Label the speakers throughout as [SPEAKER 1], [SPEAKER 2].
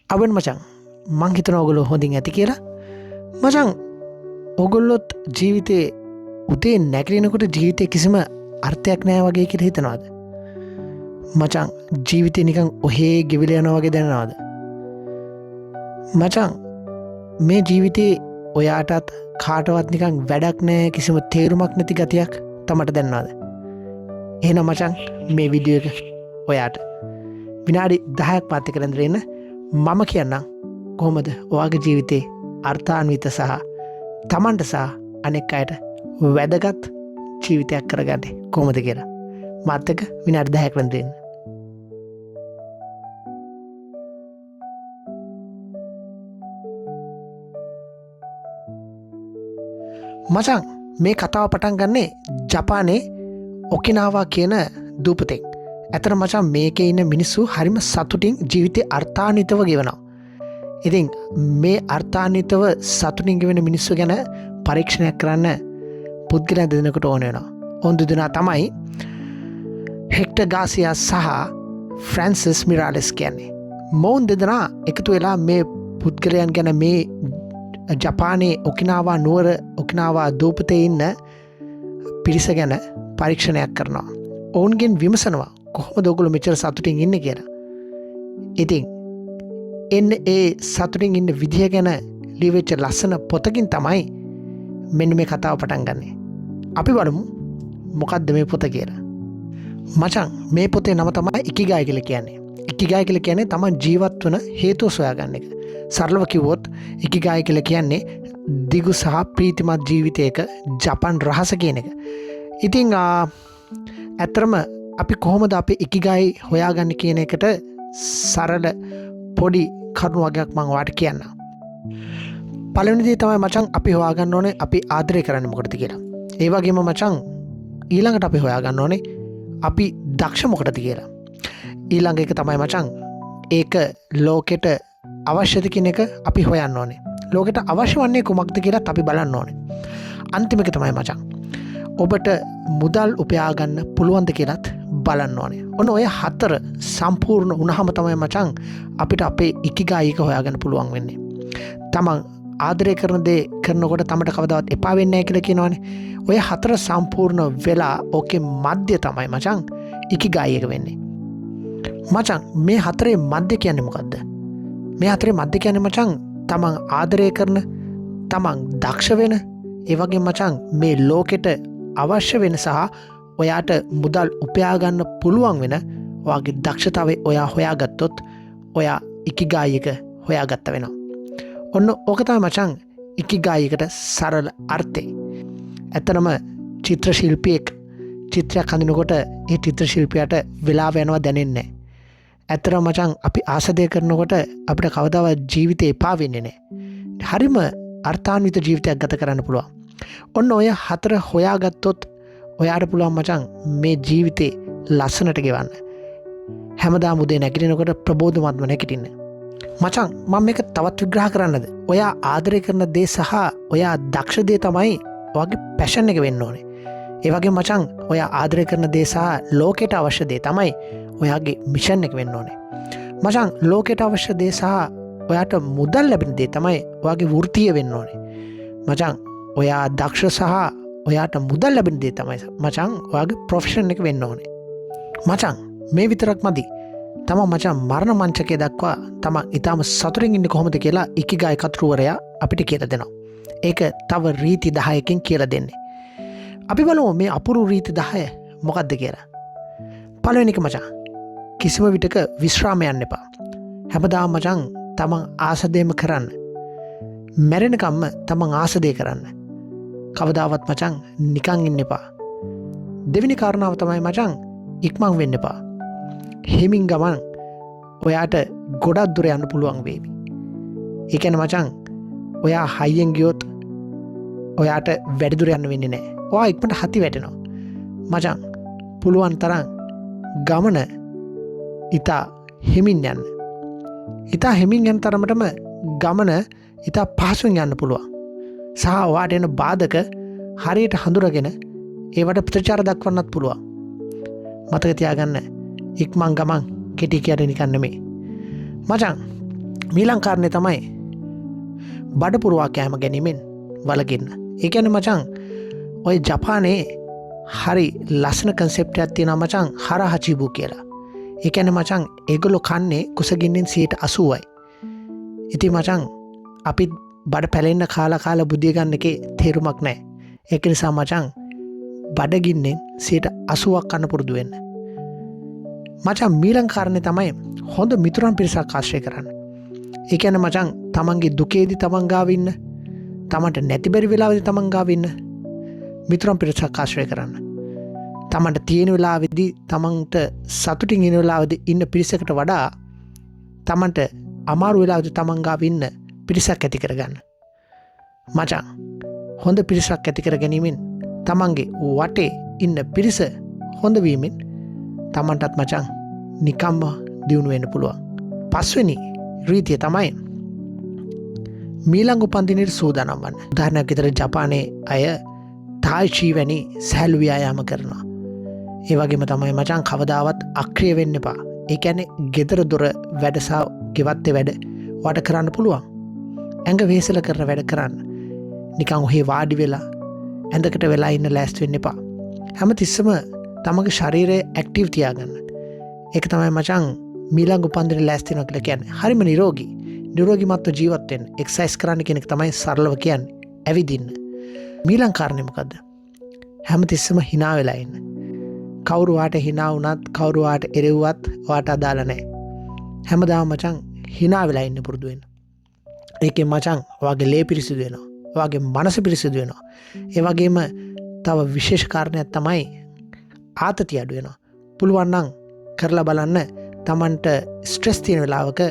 [SPEAKER 1] අවන් මචං මං හිතනවා ඔයගොල්ලෝ හොඳින් ඇති කියලා. මචං ඔයගොල්ලොත් ජීවිතේ උදේ නැගිටිනකොට ජීවිතේ කිසිම අර්ථයක් නැහැ වගේ කියලා හිතනවාද? මචං ජීවිතේ නිකන් ඔහේ ගෙවිලා යනවා වගේ දැනනවාද? මචං මේ ජීවිතේ ඔයාටත් කාටවත් නිකන් වැඩක් නැහැ, කිසිම තේරුමක් නැති ගතියක් තමට දැනනවාද? එහෙනම් මචං මේ වීඩියෝ එක ඔයාට විනාඩි 10ක් පාත් කරන් දෙන්න. මම කියන්නම් කොහොමද ඔයාගේ ජීවිතේ අර්ථාන්විත සහ තමන්ට සහ අනෙක් අයට වැදගත් ජීවිතයක් කරගන්නේ කොහොමද කියලා. මාත් එක්ක විනාඩි 10ක් කරන් දෙන්න. මචං මේ කතාව පටන් ගන්නේ ජපානයේ ඔකිනාවා කියන දූපතෙන්. ඇතර මචං මේකේ ඉන්න මිනිස්සු හරිම සතුටින් ජීවිතේ අර්ථාන්විතව ගෙවනවා. ඉතින් මේ අර්ථාන්විතව සතුටින් ගෙවෙන මිනිස්සු ගැන පරීක්ෂණයක් කරන්න පුද්ගලයන් දෙදෙනෙකුට ඕන වෙනවා. ඔවුන් දෙදෙනා තමයි හෙක්ටර් ගාසියා සහ ෆ්‍රැන්සිස් මිරාලෙස් කියන්නේ. මොවුන් දෙදෙනා එකතු වෙලා මේ පුද්ගලයන් ගැන මේ ජපානයේ ඔකිනාවා නුවර ඔකිනාවා දූපතේ ඉන්න පිරිස ගැන පරීක්ෂණයක් කරනවා. ඔවුන්ගෙන් විමසනවා කොහොමද ඔයගොල්ලෝ මෙච්චර සතුටින් ඉන්නේ කියලා. ඉතින් ඒ සතුටින් ඉන්න විදිය ගැන ලියවිච්ච ලස්සන පොතකින් තමයි මෙන්න මේ කතාව පටන් ගන්නෙ. අපි බලමු මොකක්ද මේ පොත කියලා. මචං මේ පොතේ නම තමයි ඉකිගායි කියලා කියන්නේ. ඉකිගායි කියලා කියන්නේ තමන් ජීවත් වන හේතුව සොයාගන්න එක. සරලව කිව්වොත් ඉකිගායි කියලා කියන්නේ දිගු සහ ප්‍රීතිමත් ජීවිතයක ජපන් රහස කියන එක. ඉතින් ඇත්තරම අපි කොහොමද අපේ ඉකිගායි හොයාගන්න කියන එකට සරල පොඩි කරුණු වගේක් මම ඔයාලට කියන්නම්. පළවෙනි දේ තමයි මචං අපි හොයාගන්න ඕනේ අපි ආදරය කරන්නේ මොකටද කියලා. ඒ වගේම මචං ඊළඟට අපි හොයාගන්න ඕනේ අපි දක්ෂ මොකටද කියලා. ඊළඟ එක තමයි මචං ඒක ලෝකෙට අවශ්‍යද කියන එක අපි හොයන්න ඕනේ. ලෝකෙට අවශ්‍ය වන්නේ කුමක්ද කියලාත් අපි බලන්න ඕනේ. අන්තිම එක තමයි මචං ඔබට මුදල් උපයා ගන්න පුළුවන්ද කියලාත් බලන්න ඕනේ. ඔන්න ඔය හතර සම්පූර්ණ වුණාම තමයි මචං අපිට අපේ ඉකිගායි එක හොයාගන්න පුළුවන් වෙන්නේ. තමන් ආදරය කරන දේ කරනකොට තමට කවදාවත් එපා වෙන්නේ නැහැ කියලා කියනවනේ. ඔය හතර සම්පූර්ණ වෙලා ඕකේ මැද්දේ තමයි මචං ඉකිගායි එක වෙන්නේ. මචං මේ හතරේ මැද්දේ කියන්නේ මොකද්ද? මේ හතරේ මැද්දේ කියන්නේ මචං තමන් ආදරය කරන, තමන් දක්ෂ වෙන, ඒ වගේ මචං මේ ලෝකෙට අවශ්‍ය වෙන සහ ඔයාට මුදල් උපයා ගන්න පුළුවන් වෙන ඔයාගේ දක්ෂතාවය ඔයා හොයාගත්තොත් ඔයා ඉකිගායි එක හොයාගත්ත වෙනවා. ඔන්න ඕක තමයි මචං ඉකිගායි එකට සරල අර්ථය. ඇත්තනම චිත්‍ර ශිල්පියෙක් චිත්‍රයක් හඳිනකොට ඒ චිත්‍ර ශිල්පියාට වෙලාව යනවා දැනෙන්නේ නැහැ. ඇත්තටම මචං අපි ආසදේ කරනකොට අපිට කවදාවත් ජීවිතේ එපා වෙන්නේ නැහැ. හරිම අර්ථාන්විත ජීවිතයක් ගත කරන්න පුළුවන්. ඔන්න ඔය හතර හොයාගත්තොත් ඔයාට පුළුවන් මචං මේ ජීවිතේ ලස්සනට ගෙවන්න. හැමදාම උදේ නැගිටිනකොට ප්‍රබෝධමත්ව නැගිටින්න. මචං මම මේක තවත් විග්‍රහ කරන්නද? ඔයා ආදරය කරන දේ සහ ඔයා දක්ෂ දේ තමයි ඔයාගේ පැෂන් එක වෙන්න ඕනේ. ඒ වගේ මචං ඔයා ආදරය කරන දේ සහ ලෝකයට අවශ්‍ය දේ තමයි ඔයාගේ මිෂන් එක වෙන්න ඕනේ. මචං ලෝකයට අවශ්‍ය දේ සහ ඔයාට මුදල් ලැබෙන දේ තමයි ඔයාගේ වෘත්තිය වෙන්න ඕනේ. මචං ඔයා දක්ෂ සහ ඔයාට මුදල් ලැබෙන දේ තමයි මචං ඔයාගේ ප්‍රොෆෙෂන් එක වෙන්න ඕනේ. මචං මේ විතරක් මදි. තමන් මචං මරණ මංචකයේ දක්වා තමන් ඊටම සතුටින් ඉන්නේ කොහොමද කියලා ඉකිගායි කතුරුවරයා අපිට කියලා දෙනවා. ඒක තව රීති 10කින් කියලා දෙන්නේ. අපි බලමු මේ අපූර්ව රීති 10 මොකක්ද කියලා. පළවෙනි එක මචං කිසිම විටක විශ්‍රාම යන්න එපා. හැමදාම මචං තමන් ආස දෙම කරන්න. මැරෙනකම්ම තමන් ආස දේ කරන්න. කවදාවත් මචං නිකන් ඉන්න එපා. දෙවෙනි කාරණාව තමයි මචං ඉක්මන් වෙන්න එපා. හිමින් ගමන් ඔයාට ගොඩක් දුර යන්න පුළුවන් වේවි. ඒ කියන්නේ මචං ඔයා හයියෙන් ගියොත් ඔයාට වැඩි දුර යන්න වෙන්නේ නැහැ. ඔයා ඉක්මනට හති වැටෙනවා. මචං පුළුවන් තරම් ගමන ඉතා හිමින් යන්න. ඉතා හිමින් යන තරමටම ගමන ඉතා පහසුවෙන් යන්න පුළුවන්. සහ ඔයාට එන බාධක හරියට හඳුනගෙන ඒවට ප්‍රතිචාර දක්වන්නත් පුළුවන්. මතක තියාගන්න ඉක්මන් ගමන් කෙටි කියන්නේ නිකන් නෙමෙයි. මචං මීලංකාරණය තමයි බඩපුරවා කෑම ගැනීමෙන් වලකින්න. ඒකැන මචං ඔය ජපානයේ හරි ලස්සන කන්සෙප්ටයක් තියෙන මචං හරහචිබු කියලා. ඒකැන මචං ඒගොල්ලො කන්නේ කුසගින්නෙන් 80%යි. ඉති මචං අපිත් බඩ පැලෙන්න්න කාල බුද්ධියගන්න එක තේරුමක් නෑ. ඒක නිසා මචං බඩගින්නෙන් 80%ක් කන්න පුරුදුවෙන්න. මචං මීලංකාරණය තමයි හොඳ මිතුරන් පිරිසක් ආශ්‍රය කරන්න. ඒකැන මචං තමන්ගේ දුකේදි තමන්ගාවන්න තමන්ට නැතිබැරි වෙලාවෙදි තමන්ගාවන්න මිතුරන් පිරිසක් ආශ්‍රය කරන්න. තමන්ට තියෙන වෙලාවෙදි තමන්ට සතුටින් ඉන වෙලාවද ඉන්න පිරිසකට වඩා තමන්ට අමාරු වෙලාවද තමන්ගාවන්න පිරිසක් ඇති කරගන්න. මචං හොඳ පිරිසක් ඇති කර ගැනීමෙන් තමන්ගේ වටේ ඉන්න පිරිස හොඳවීමෙන් තමන්ටත් මචං නිකම්ම දියුණුවෙන්න පුළුවන්. පස්වෙනි රීතිය තමයි මීළඟ උපන්දිනයට සූදානම් වන්න. උදාහරණයක් විදිහට ජපානයේ අය තායිචි වැනි සැහැල්ලු ව්‍යායාම කරනවා. ඒ වගේම තමයි මචං කවදාවත් අක්‍රිය වෙන්න එපා. ඒ කියන්නේ ගෙදර දොර වැඩ සහ ගෙවත්තේ වැඩ වට කරන්න පුළුවන්. ඇඟ වේසල කරන වැඩ කරන්න. නිකන් ඔහේ වාඩි වෙලා ඇඳකට වෙලා ඉන්න ලෑස්ති වෙන්න එපා. හැමතිස්සම තමගේ ශරීරය ඇක්ටිව් තියාගන්න. ඒක තමයි මචං මීළඟ උපන්දින ලෑස්ති වෙනවා කියලා කියන්නේ. හරිම නිරෝගී. නිරෝගීමත්ව ජීවත් වෙන්න. එක්සර්සයිස් කරන්න කියන එක තමයි සරලව කියන්නේ. ඇවිදින්න. මීළඟ කාරණේ මොකද්ද? හැමතිස්සම hina වෙලා ඉන්න. කවුරු වාට hina වුණත් කවුරු වාට එරෙව්වත් වාට අදාළ නැහැ. හැමදාම මචං hina වෙලා ඉන්න පුරුදු වෙන්න. ඒකෙන් මචං ඔයාගේ ලේ පිරිසිදු වෙනවා. ඔයාගේ මනස පිරිසිදු වෙනවා. ඒ වගේම තව විශේෂ කාරණයක් තමයි ආතතිය අඩු වෙනවා. පුළුවන් නම් කරලා බලන්න තමන්ට ස්ට්‍රෙස් තියෙන වෙලාවක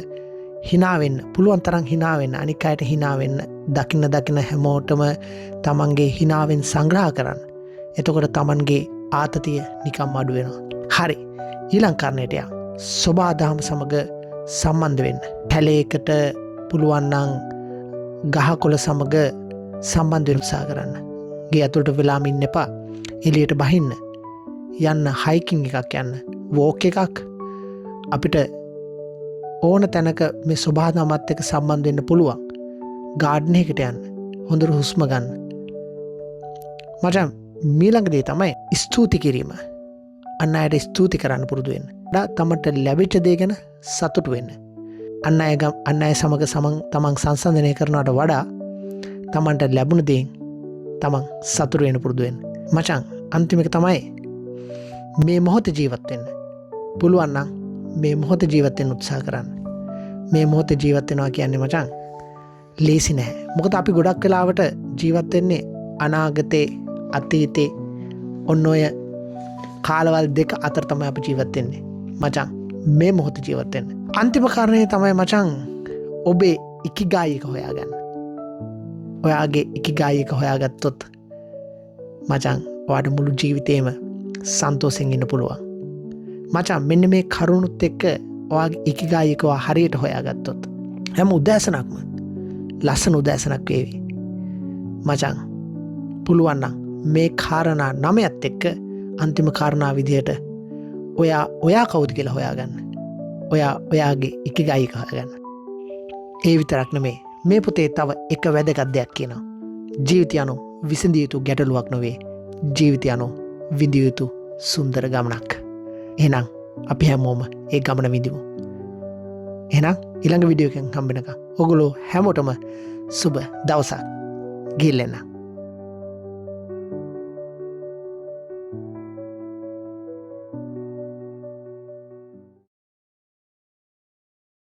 [SPEAKER 1] hina වෙන්න. පුළුවන් තරම් hina වෙන්න. අනික් අයට hina වෙන්න. දකින්න හැමෝටම තමන්ගේ hinaවෙන් සංග්‍රහ කරන්න. එතකොට තමන්ගේ ආතතිය නිකම් අඩු වෙනවා. හරි. ඊළඟ කාරණයට යන්න. සබාදහම සමග සම්බන්ධ වෙන්න. පැලයකට පුළුවන් නම් ගහකොළ සමග සම්බන්ධ වෙන්න උත්සාහ කරන්න. ගේ ඇතුළට වෙලාම ඉන්න එපා. එළියට බහින්න. යන්න හයිකින් එකක් යන්න. වෝක් එකක් අපිට ඕන තැනක මේ සබාදහමත් එක්ක සම්බන්ධ වෙන්න පුළුවන්. ගාඩන් එකකට යන්න. හොඳට හුස්ම ගන්න. මචං මීළඟ දේ තමයි ස්තුති කිරීම. අන් අයට ස්තුති කරන්න පුරුදු වෙන්න. තමන්ට ලැබිච්ච දේ ගැන සතුටු වෙන්න. අන් අය සමග තමන් සංසන්දනය කරනවට වඩා තමන්ට ලැබුණ දේෙන් තමන් සතුටු වෙන්න පුරුදු වෙන්න. මචං අන්තිම එක තමයි මේ මොහොතේ ජීවත් වෙන්න. පුළුවන් නම් මේ මොහොතේ ජීවත් වෙන්න උත්සාහ කරන්න. මේ මොහොතේ ජීවත් වෙනවා කියන්නේ මචං ලේසි නෑ. මොකද අපි ගොඩක් වෙලාවට ජීවත් වෙන්නේ අනාගතේ අතීතේ ඔන්න ඔය කාලවල් දෙක අතර තමයි අපි ජීවත් වෙන්නේ. මචං මේ මොහොතේ ජීවත් වෙන්න. අන්තිම කාරණේ තමයි මචං ඔබේ ඉකිගායි එක හොයාගන්න. ඔයාගේ ඉකිගායි එක හොයාගත්තොත් මචං ඔයාට මුළු ජීවිතේම සන්තෝෂෙන් ඉන්න පුළුවන්. මචං මෙන්න මේ කරුණුත් එක්ක ඔයාගේ ඉකිගායි එක ඔයා හරියට හොයාගත්තොත් හැම උදෑසනක්ම ලස්සන උදෑසනක් වේවි. මචං පුළුවන් නම් මේ කාරණා 9ත් එක්ක අන්තිම කාරණා විදියට ඔයා කවුද කියලා හොයාගන්න. ඔයාගේ ඉකිගායි එක හොයාගන්න. ඒ විතරක් නෙමේ මේ පොතේ තව එක වැදගත් දෙයක් කියනවා. ජීවිතය යනු විසඳිය යුතු ගැටලුවක් නොවේ. ජීවිතය යනු විඳිය යුතු සුන්දර ගමනක්. එහෙනම් අපි හැමෝම ඒ ගමන විඳිමු. එහෙනම් ඊළඟ වීඩියෝ එකෙන් හම්බ වෙනකම් ඔගොල්ලෝ හැමෝටම සුබ දවසක්. ගිහින් එන්න.